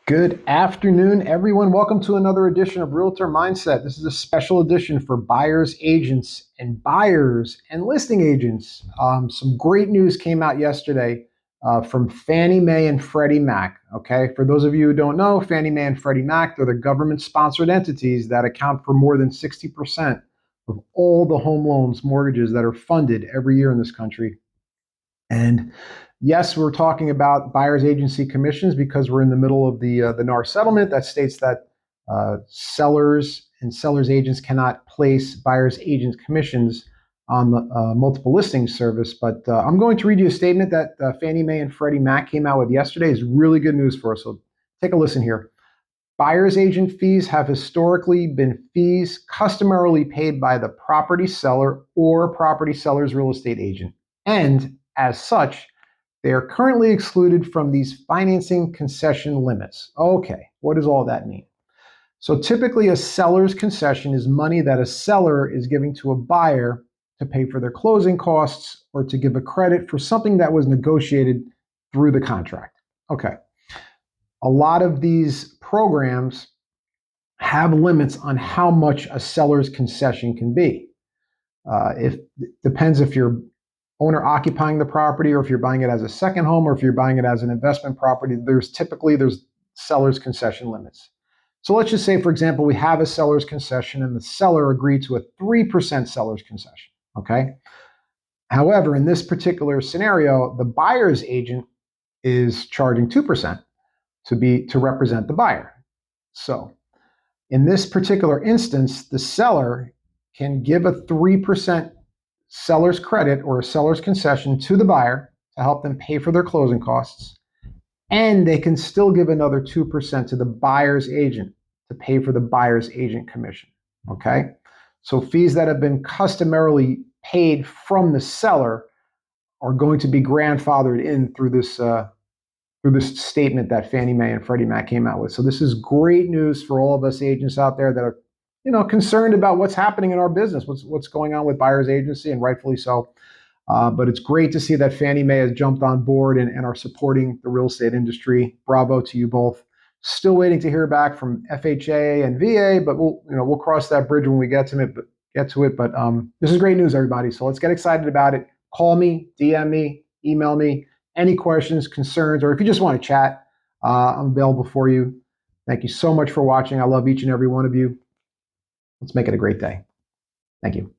Good afternoon, everyone. Welcome to another edition of Realtor Mindset. This is a special edition for buyers, agents, and listing agents. Some great news came out yesterday from Fannie Mae and Freddie Mac. Okay, for those of you who don't know, Fannie Mae and Freddie Mac, they're the government-sponsored entities that account for more than 60% of all the home loans, mortgages that are funded every year in this country. And yes, we're talking about buyer's agency commissions because we're in the middle of the NAR settlement that states that sellers and sellers agents cannot place buyer's agent commissions on the multiple listing service. But I'm going to read you a statement that Fannie Mae and Freddie Mac came out with yesterday. Is really good news for us. So take a listen here. Buyer's agent fees have historically been fees customarily paid by the property seller or property seller's real estate agent. And as such, they are currently excluded from these financing concession limits. Okay, what does all that mean? So typically a seller's concession is money that a seller is giving to a buyer to pay for their closing costs or to give a credit for something that was negotiated through the contract. Okay. A lot of these programs have limits on how much a seller's concession can be. It depends if you're owner occupying the property or if you're buying it as a second home or if you're buying it as an investment property. There's seller's concession limits. So let's just say, for example, we have a seller's concession and the seller agreed to a 3% seller's concession. Okay. However, in this particular scenario, the buyer's agent is charging 2% to represent the buyer. So in this particular instance, the seller can give a 3% seller's credit or a seller's concession to the buyer to help them pay for their closing costs. And they can still give another 2% to the buyer's agent to pay for the buyer's agent commission. Okay. So fees that have been customarily paid from the seller are going to be grandfathered in through this statement that Fannie Mae and Freddie Mac came out with. So this is great news for all of us agents out there that are concerned about what's happening in our business, what's going on with buyer's agency, and rightfully so. But it's great to see that Fannie Mae has jumped on board and are supporting the real estate industry. Bravo to you both. Still waiting to hear back from FHA and VA, but we'll cross that bridge when we get to it. But this is great news, everybody. So let's get excited about it. Call me, DM me, email me. Any questions, concerns, or if you just want to chat, I'm available for you. Thank you so much for watching. I love each and every one of you. Let's make it a great day. Thank you.